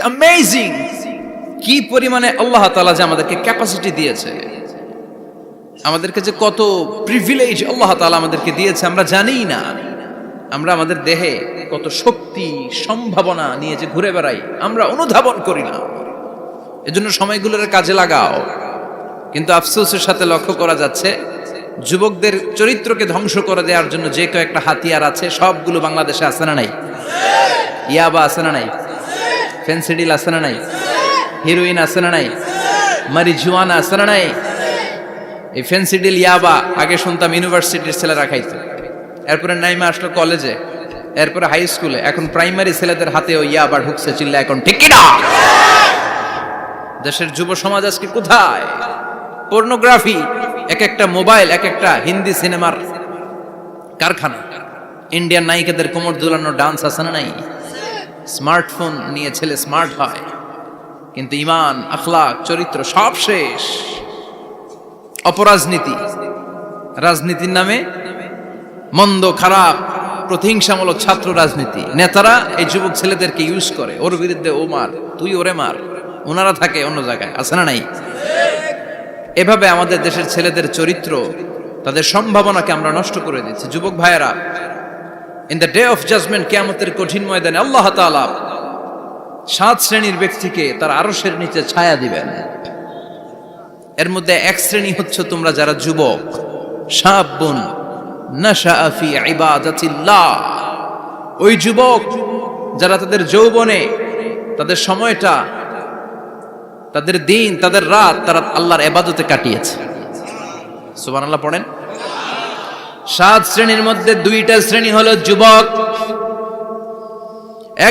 Amazing কি পরিমাণে আল্লাহ তাআলা যে আমাদেরকে ক্যাপাসিটি দিয়েছে, আমাদেরকে যে কত প্রিভিলেজ আল্লাহ তাআলা আমাদেরকে দিয়েছে আমরা জানিই না। আমরা আমাদের দেহে কত শক্তি সম্ভাবনা নিয়ে যে ঘুরে বেড়াই আমরা অনুধাবন করি না। এজন্য সময়গুলোর কাজে লাগাও। কিন্তু আফসোসের সাথে লক্ষ্য করা যাচ্ছে যুবকদের চরিত্রকে ধ্বংস করে দেওয়ার জন্য যে কয়েকটা হাতিয়ার আছে সবগুলো বাংলাদেশে আছে না নাই? ইয়াবা আছে না নাই? ফেন্সিডিল আছে না নাই? হিরোইন আছে না নাই? মারিজুয়ানা আছে না নাই? এই ফেন্সিডিল ইয়াবা আগে শুনতাম ইউনিভার্সিটির ছেলেরা খাইতো, এরপরে নাইমা আসলো কলেজে, এরপরে হাই স্কুলে, এখন প্রাইমারি ছেলেদের হাতেও ইয়াবা ঢুকছে। চিল্লা এখন ঠিক কি না? দেশের যুব সমাজ আজকে কোথায়? পর্নোগ্রাফি, এক একটা মোবাইল এক একটা হিন্দি সিনেমার কারখানা। ইন্ডিয়ান নায়িকাদের কোমর দুলানো ডান্স আছে না নাই? স্মার্টফোন নিয়ে ছেলে স্মার্ট হয়, কিন্তু ইমান আখলাক চরিত্র সব শেষ। অপরাজনীতি, রাজনীতির নামে মন্দ খারাপ প্রতিহিংসামূলক ছাত্র রাজনীতি, নেতারা এই যুবক ছেলেদেরকে ইউজ করে, ওর বিরুদ্ধে ও মার, তুই ওরে মার, ওনারা থাকে অন্য জায়গায়, আছে না নাই? এভাবে আমাদের দেশের ছেলেদের চরিত্র, তাদের সম্ভাবনাকে আমরা নষ্ট করে দিচ্ছি। যুবক ভাইয়েরা, in the day of judgement, কিয়ামতের কঠিন ময়দানে আল্লাহ তাআলা 7 শ্রেণীর ব্যক্তিকে তার আরশের নিচে ছায়া দিবেন। এর মধ্যে এক শ্রেণী হচ্ছে তোমরা যারা যুবক, শাবুন নাশাআ ফি ইবাদাতিল্লাহ, ওই যুবক যারা তাদের যৌবনে তাদের সময়টা, তাদের দিন, তাদের রাত তারা আল্লাহর ইবাদতে কাটিয়েছে। সুবহানাল্লাহ পড়েন। 7 শ্রেণীর মধ্যে 2টা শ্রেণী হলো যুবক।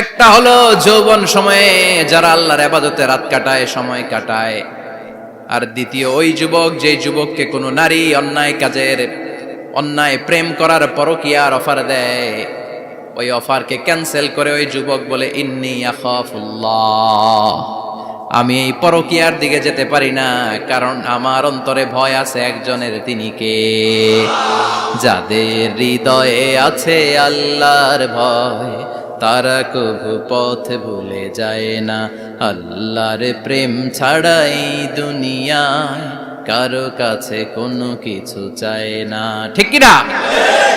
একটা হলো যৌবন সময়ে যারা আল্লাহর ইবাদতে রাত কাটায়, সময় কাটায়। আর দ্বিতীয় ওই যুবক যে যুবককে কোনো নারী অন্যায় কাজের, অন্যায় প্রেম করার পরকীয়ার অফার দেয়, ওই অফারকে ক্যান্সেল করে ওই যুবক বলে ইন্নী আখাফুল্লাহ, আমি এই পরকীয়ার দিকে যেতে পারি না, কারণ আমার অন্তরে ভয় আছে একজনের, তিনি কে? যাদের হৃদয়ে আছে আল্লাহর ভয় তারা কবু পথ ভুলে যায় না। আল্লাহর প্রেম ছাড়া এই দুনিয়ায় কারো কাছে কোনো কিছু চায় না, ঠিক কি না?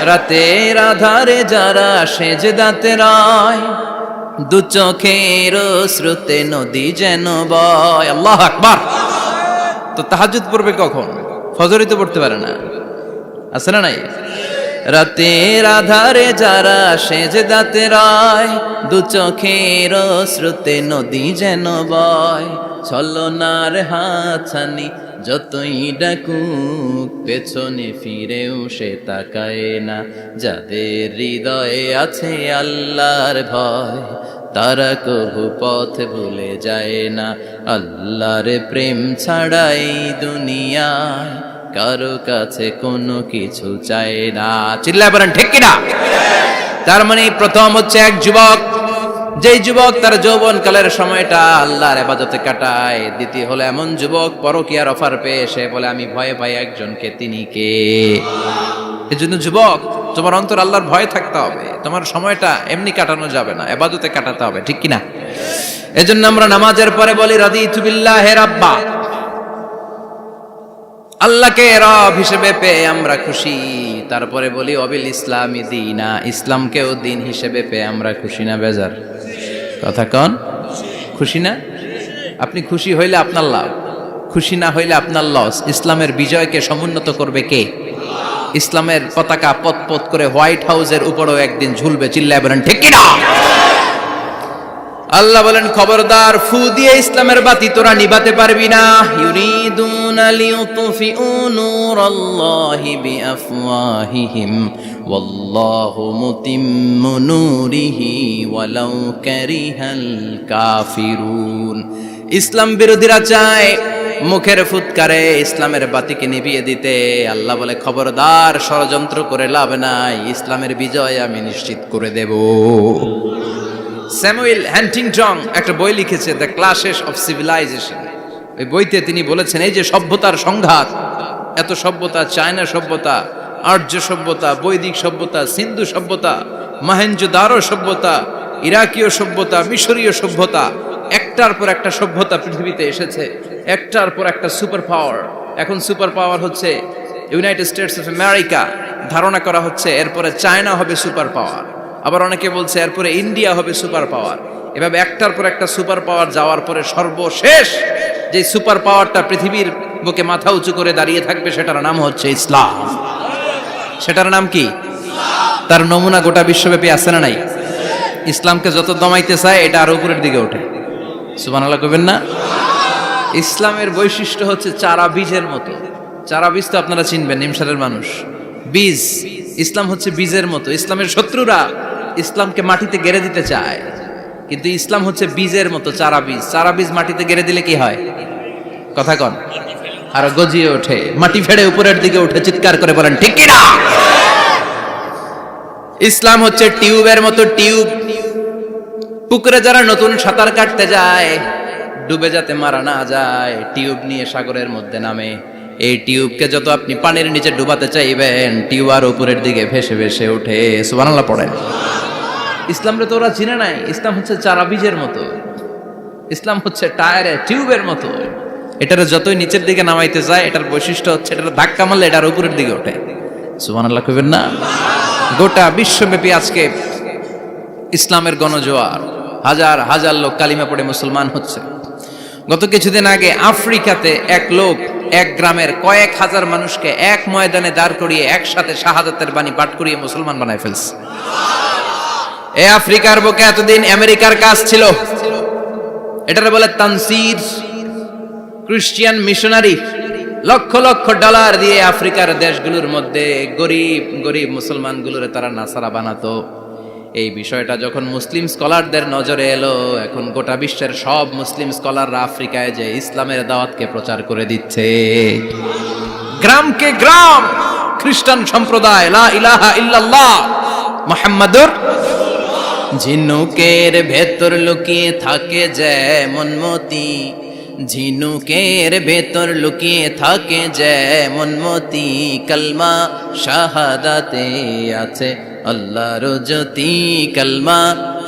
রাতের আধারে যারা সেজদাতে রয়, দু চোখের শ্রুতে নদী যেন বয়। আল্লাহু আকবার। তো তাহাজ্জুদ পড়বে কখন? ফজরই তো পড়তে পারে না, আছে না নাই? রাতের আধারে যারা সেজদাতে রয়, দু চোখের শ্রুতে নদী যেন বয়। ছলনার হাতছানি যতই ডাকুক পেছনে ফিরেও সে তাকায় না। যাদের হৃদয়ে আছে আল্লাহর ভয় তারা কবু পথ ভুলে যায় না। আল্লাহর প্রেম ছাড়াই দুনিয়ায় কারো কাছে কোনো কিছু চায় না। চিল্লায় বলেন ঠিক কিনা? তার মানে প্রথম হচ্ছে এক যুবক, যেই যুবক তার যৌবন কালের সময়টা আল্লাহর ইবাদতে কাটায়। দ্বিতীয় হলো এমন যুবক পরকীয়ার অফার পেয়ে সে বলে আমি ভয় পাই একজনকে, তিনি কে? এজন্য যুবক, তোমার অন্তর আল্লাহর ভয় থাকতে হবে, তোমার সময়টা এমনি কাটানো যাবে না, ইবাদতে কাটাতে হবে, ঠিক কিনা? এজন্য আমরা নামাজের পরে বলি রাদিতু বিল্লাহি রাব্বা, আল্লাহকে রব হিসেবে পেয়ে আমরা খুশি। তারপরে বলি অবিল ইসলামি দীনা, ইসলামকেও দিন হিসেবে পেয়ে আমরা খুশি না বেজার? কথা কন, খুশি না? আপনি খুশি হইলে আপনার লাভ, খুশি না হইলে আপনার লস। ইসলামের বিজয়কে সমুন্নত করবে কে? ইসলামের পতাকা পথ পথ করে হোয়াইট হাউসের উপরেও একদিন ঝুলবে। চিল্লায় বলেন ঠিক কিনা? আল্লাহ বলেন খবরদার, ফু দিয়ে ইসলামের বাতি তোরা নিভাতে পারবি না। ইউরিদুনা লিউতফিউ নূরাল্লাহি বিআফওয়াহিহিম ওয়াল্লাহু মুতিম্মু নূরিহি ওয়ালাউ কারিহাল কাফিরুন। ইসলাম বিরোধীরা চায় মুখের ফুৎকারে ইসলামের বাতিকে নিভিয়ে দিতে। আল্লাহ বলে খবরদার, ষড়যন্ত্র করে লাভ নাই, ইসলামের বিজয় আমি নিশ্চিত করে দেব। স্যামুয়েল হ্যান্টিংটন একটা বই লিখেছে, দ্য ক্লাশেস অফ সিভিলাইজেশন। ওই বইতে তিনি বলেছেন এই যে সভ্যতার সংঘাত, এত সভ্যতা, চায়না সভ্যতা, আর্য সভ্যতা, বৈদিক সভ্যতা, সিন্ধু সভ্যতা, মহেঞ্জোদারো সভ্যতা, ইরাকীয় সভ্যতা, মিশরীয় সভ্যতা, একটার পর একটা সভ্যতা পৃথিবীতে এসেছে, একটার পর একটা সুপার পাওয়ার। এখন সুপার পাওয়ার হচ্ছে ইউনাইটেড স্টেটস অফ আমেরিকা, ধারণা করা হচ্ছে এরপরে চায়না হবে সুপার পাওয়ার, আবার অনেকে বলছে এরপরে ইন্ডিয়া হবে সুপার পাওয়ার। এভাবে একটার পর একটা সুপার পাওয়ার যাওয়ার পরে সর্বশেষ যে সুপার পাওয়ারটা পৃথিবীর বুকে মাথা উঁচু করে দাঁড়িয়ে থাকবে সেটার নাম হচ্ছে ইসলাম। সেটার নাম কি? তার নমুনা গোটা বিশ্বব্যাপী আছে না নাই? ইসলামকে যত দমাইতে চায় এটা আরো উপরের দিকে ওঠে। সুবহানাল্লাহ কইবেন না? ইসলামের বৈশিষ্ট্য হচ্ছে চারা বীজের মতো। চারা বীজ তো আপনারা চিনবেন, নিমসারের মানুষ। বীজ, ইসলাম হচ্ছে বীজের মতো। ইসলামের শত্রুরা ইসলামকে মাটিতে গেড়ে দিতে চায়, কিন্তু ইসলাম হচ্ছে বীজের মতো, চারা বীজ। চারা বীজ মাটিতে গেড়ে দিলে কি হয়? কথা কন। আর গজিয়ে ওঠে, মাটি ফেড়ে উপরের দিকে উঠে চিৎকার করে বলেন ঠিক কি না? ইসলাম হচ্ছে টিউবের মতো। টিউব, পুকুরে যারা নতুন সাঁতার কাটতে যায় ডুবে যাতে মারা না যায়, টিউব নিয়ে সাগরের মধ্যে নামে। এই টিউবকে যত আপনি পানির নিচে ডুবাতে চাইবেন, টিউব আর উপরের দিকে ভেসে ভেসে ওঠে। সুবহানাল্লাহ পড়েন। ইসলামরে তো ওরা চিনে নাই। ইসলাম হচ্ছে চারা বীজের মতো, ইসলাম হচ্ছে টায়ারে টিউবের মতো। এটারে যতই নিচের দিকে নামাইতে যায়, এটার বৈশিষ্ট্য হচ্ছে এটার ধাক্কা মারলে এটার উপরের দিকে ওঠে। সুবহানাল্লাহ কইবেন না? গোটা বিশ্বব্যাপী আজকে ইসলামের গণজোয়ার, হাজার হাজার লোক কালিমা পড়ে মুসলমান হচ্ছে। গত কিছুদিন আগে আফ্রিকাতে এক লোক এক গ্রামের কয়েক হাজার মানুষকে এক ময়দানে দাঁড় করিয়ে একসাথে শাহাদাতের বাণী পাঠ করিয়ে মুসলমান বানায় ফেলছে। এই আফ্রিকার বুকে এতদিন আমেরিকার কাজ ছিল, এটারে বলে Tansir, Christian missionary. Lakh lakh dollar দিয়ে আফ্রিকার দেশগুলোর মধ্যে গরিব গরিব মুসলমানগুলোরে তারা নাসারা বানাতো। এই বিষয়টা যখন মুসলিম স্কলারদের নজরে এলো, এখন গোটা বিশ্বের সব মুসলিম স্কলাররা আফ্রিকায় যে ইসলামের দাওয়াতকে প্রচার করে দিচ্ছে। গ্রামকে গ্রাম খ্রিস্টান সম্প্রদায় লা ইলাহা ইল্লাল্লাহ মুহাম্মাদুর। ঝিনুকের ভেতর লুকিয়ে থাকে যেমন মতি, ঝিনুকের ভেতর লুকিয়ে থাকে যেমন মতি, কলমা শাহাদাতে আছে আল্লাহর জ্যোতি, কলমা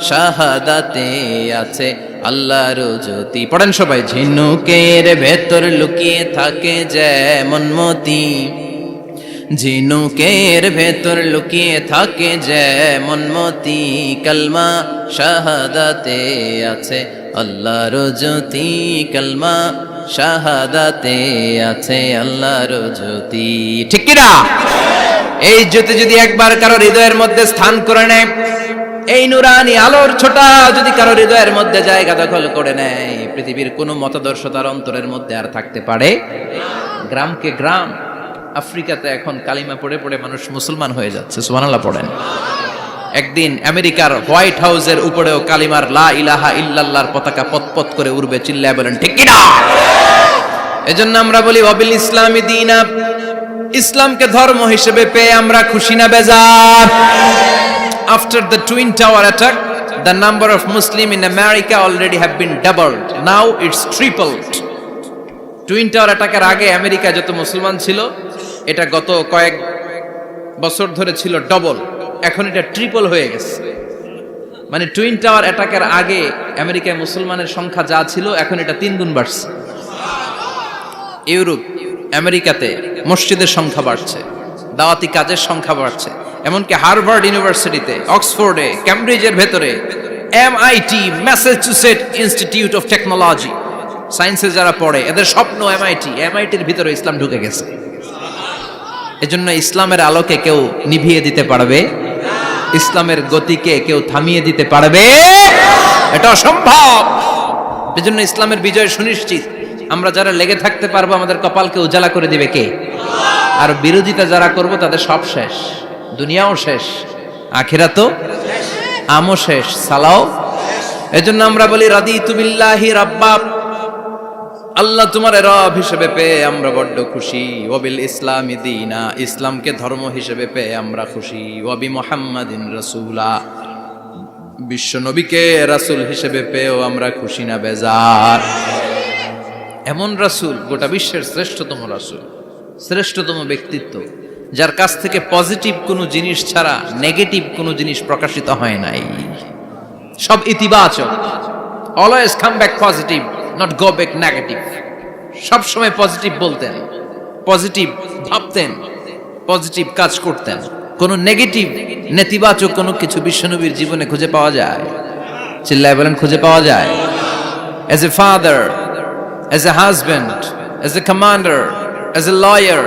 শাহাদাতে আছে আল্লাহর জ্যোতি। পড়েন সবাই। ঝিনুকের ভেতর লুকিয়ে থাকে যেমন মতি, ঝিনুকের ভেতর লুকিয়ে থাকে যেমন মতি, কলমা শাহাদাতে আছে আল্লাহর জ্যোতি, কলমা শাহাদাতে আছে আল্লাহর জ্যোতি। ঠিক কি না? এই জ্যোতি যদি একবার কারো হৃদয়ের মধ্যে স্থান করে নেয়, এই নুরানি আলোর ছোটা যদি কারো হৃদয়ের মধ্যে জায়গা দখল করে নেয়, পৃথিবীর কোনো মতাদর্শ তার অন্তরের মধ্যে আর থাকতে পারে। গ্রামকে গ্রাম আফ্রিকাতে এখন কালিমা পড়ে পড়ে মানুষ মুসলমান হয়ে যাচ্ছে। সুবহানাল্লাহ পড়েন। একদিন আমেরিকার হোয়াইট হাউসের উপরেও কালিমার লা ইলাহা ইল্লাল্লাহর পতাকা পতপত করে উড়বে। চিল্লায় বলেন ঠিক কি না? এজন্য আমরা বলি ওয়াবিল ইসলামি দীনা, ইসলামকে ধর্ম হিসেবে পেয়ে আমরা খুশি না বেজার? After the Twin Tower attack, the number of Muslims in America already have been doubled. Now it's tripled. Twin tower অ্যাটাকের আগে আমেরিকা যত মুসলমান ছিল, এটা গত কয়েক বছর ধরে ছিল ডবল, এখন এটা ট্রিপল হয়ে গেছে। মানে টুইন টাওয়ার অ্যাটাকের আগে আমেরিকায় মুসলমানের সংখ্যা যা ছিল, এখন এটা 3 গুণ বাড়ছে। ইউরোপ, আমেরিকাতে মসজিদের সংখ্যা বাড়ছে, দাওয়াতি কাজের সংখ্যা বাড়ছে। এমনকি হার্ভার্ড ইউনিভার্সিটিতে, অক্সফোর্ডে, ক্যামব্রিজের ভেতরে, MIT, Massachusetts institute of technology, সায়েন্সে যারা পড়ে এদের স্বপ্ন এমআইটির ভিতরে ইসলাম ঢুকে গেছে। এজন্য ইসলামের আলোকে কেউ নিভিয়ে দিতে পারবে? ইসলামের গতিকে কেউ থামিয়ে দিতে পারবে? এটা অসম্ভব। এজন্য ইসলামের বিজয় সুনিশ্চিত। আমরা যারা লেগে থাকতে পারবো, আমাদের কপালকে উজালা করে দিবে কে? আর বিরোধিতা যারা করব তাদের সব শেষ, দুনিয়াও শেষ, আখিরাতও আমও শেষ, সালাও। এজন্য আমরা বলি রাদিতু বিল্লাহি রাব্বা, আল্লাহ তোমার রব হিসেবে পেয়ে আমরা বড্ড খুশি। ওয়াবিল ইসলামি দীনা, ইসলামকে ধর্ম হিসেবে পেয়ে আমরা খুশি। ওয়াবি মুহাম্মাদিন রাসূলা, বিশ্ব নবীকে রাসূল হিসেবে পেয়েও আমরা খুশি না বেজার? এমন রাসূল, গোটা বিশ্বের শ্রেষ্ঠতম রাসূল, শ্রেষ্ঠতম ব্যক্তিত্ব, যার কাছ থেকে পজিটিভ কোনো জিনিস ছাড়া নেগেটিভ কোনো জিনিস প্রকাশিত হয় নাই, সব ইতিবাচক। Always come back positive, not go back negative. সব সময় পজিটিভ বলতেন, পজিটিভ ভাবতেন, পজিটিভ কাজ করতেন। কোন নেগেটিভ নেতিবাচক কোনো কিছু বিশ্বনবীর জীবনে খুঁজে পাওয়া যায়? চিল্লায় বলেন, খুঁজে পাওয়া যায়? As a father, as a husband, as a commander, as a lawyer,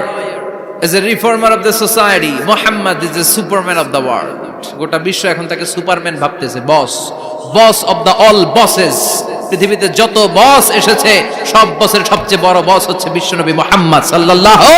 as a reformer of the society, Muhammad is the superman of the world. গোটা বিশ্ব এখন তাকে সুপারম্যান ভাবতেছে, boss, boss of the all bosses. পৃথিবীতে যত বস এসেছে সব বসের সবচেয়ে বড় বস হচ্ছে বিশ্বনবী মুহাম্মদ সাল্লাল্লাহু